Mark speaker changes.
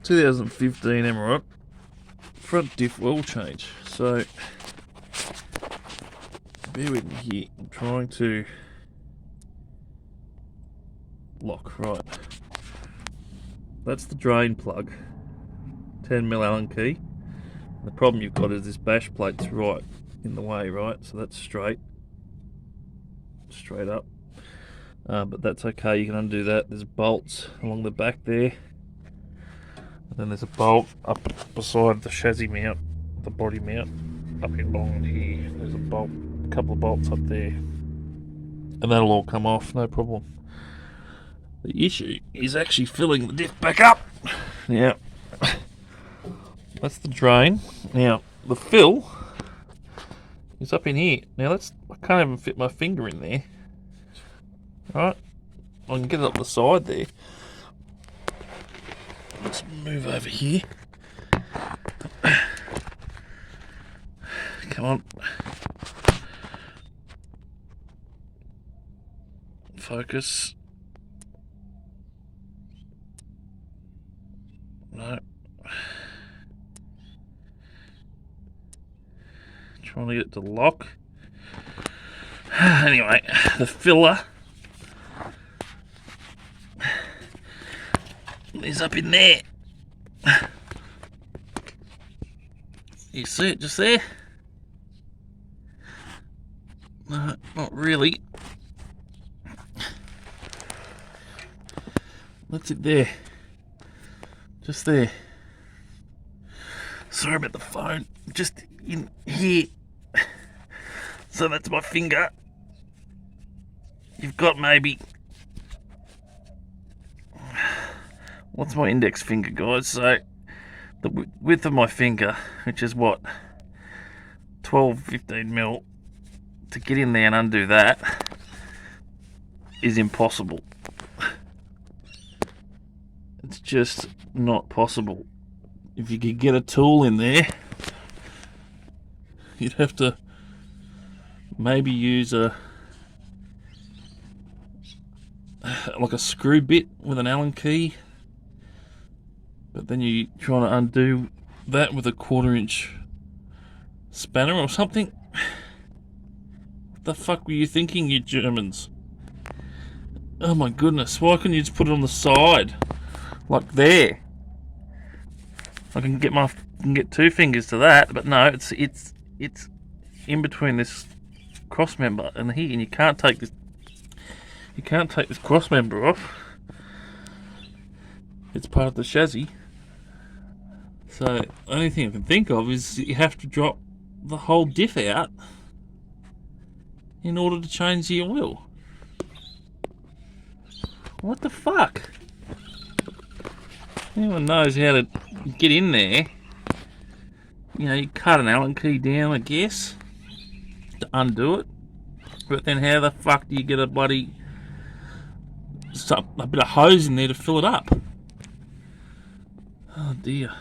Speaker 1: 2015 Amarok front diff oil change. So bear with me here. I'm trying to lock right. That's the drain plug. 10mm Allen key. The problem you've got is this bash plate's right in the way, right? So that's straight up. But that's okay, you can undo that. There's bolts along the back there. And then there's a bolt up beside the chassis mount, the body mount, up along here. There's a bolt, a couple of bolts up there. And that'll all come off, no problem. The issue is actually filling the diff back up. Now, that's the drain. Now, the fill is up in here. Now, I can't even fit my finger in there. Right, I can get it up the side there. Let's move over here. Come on. Focus. No. Trying to get it to lock. Anyway, the filler is up in there. You see it just there? No, not really. That's it there. Just there. Sorry about the phone. Just in here. So that's my finger. You've got maybe... What's my index finger, guys? So the width of my finger, which is what, 12-15mm, to get in there and undo that is impossible. It's just not possible. If you could get a tool in there, you'd have to maybe use like a screw bit with an Allen key. But then you're trying to undo that with a 1/4-inch spanner or something. What the fuck were you thinking, you Germans? Oh my goodness, why couldn't you just put it on the side? Like there. I can get 2 fingers to that, but no, it's in between this cross member and here, and you can't take this cross member off. It's part of the chassis. So the only thing I can think of is you have to drop the whole diff out in order to change the oil. What the fuck? Anyone knows how to get in there? You know, you cut an Allen key down, I guess, to undo it. But then how the fuck do you get a bit of hose in there to fill it up? Oh dear.